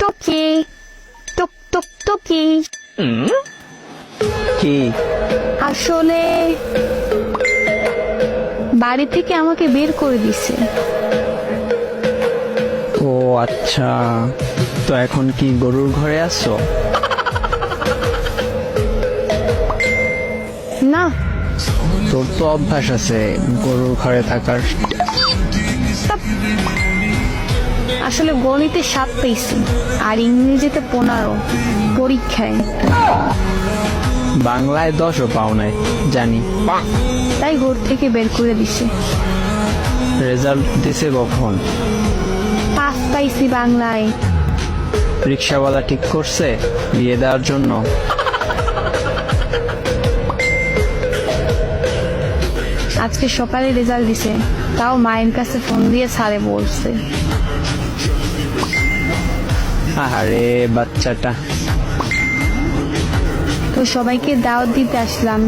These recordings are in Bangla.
টুকি টুক টুক টুকি। কি? আসলে বাড়ি থেকে আমাকে বের করে দিছে। ও আচ্ছা, তো এখন কি গরুর ঘরে আছো? না, তোর তো অভ্যাস আছে গরুর ঘরে থাকার। আসলে গণিতে 7 পেয়েছি আর ইংরেজিতে 15 পরীক্ষায়, বাংলায় 10ও পাও নাই জানি। তাই ঘর থেকে বের করে দিছে। রেজাল্ট দিছে কখন? 5 পাইছি বাংলায়। রিক্সাওয়ালা ঠিক করছে বিয়ে দেওয়ার জন্য? আজকে সকালে রেজাল্ট দিছে, তাও মায়ের কাছে ফোন দিয়ে স্যারে বলছে। আরে বাচ্চাটা। তো সবাইকে দাওয়াত দিতে আসলাম।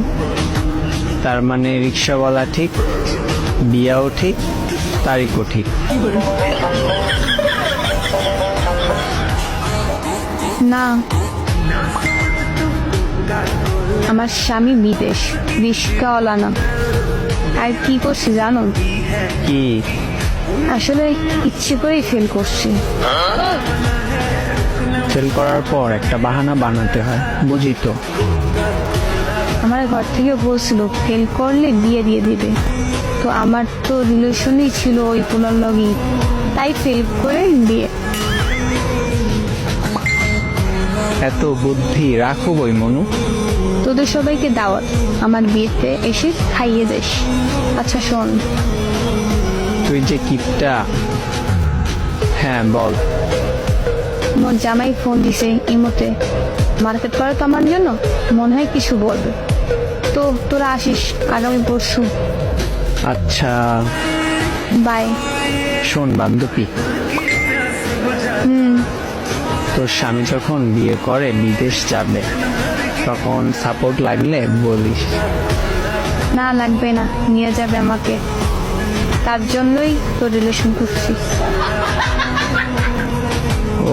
তার মানে রিক্সাওয়ালা ঠিক, বিয়াও ঠিক, তারিখও ঠিক। না, আমার স্বামী বিদেশ, রিক্সাওয়ালা না। আর কি করছি জানো? কি? আসলে ইচ্ছে করেই ফেল করছি। ফেল করার পর একটা বাহানা বানাতে হয়, বুঝি তো। আমার ঘর থেকে বলছিল ফেল করলে বিয়ে দিয়ে দিবে। তো আমার তো রিলেশনই ছিল ওই পোলার লগি, তাই ফেল করে বিয়ে। এত বুদ্ধি রাখো বই মনু। তোদের সবাইকে দাওয়াত, আমার বিয়েতে এসে খাইয়ে যাস। আচ্ছা শোন, তুই যে কিপটা। হ্যাঁ বল। মোর জামাই ফোন দিছে ইমোতে, মার্কেট করে তো আমার জন্য, মনে হয় কিছু বলবে। তো তোরা আসিস আগামী পরশু। আচ্ছা বাই। শোন বান্ধবী, তোর স্বামী যখন বিয়ে করে বিদেশ যাবে, তখন সাপোর্ট লাগলে বলিস। না লাগবে না, নিয়ে যাবে আমাকে, তার জন্যই তোর রিলেশন করছি।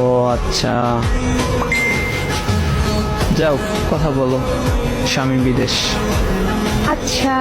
ও আচ্ছা, যাও কথা বলো, স্বামী বিদেশ। আচ্ছা।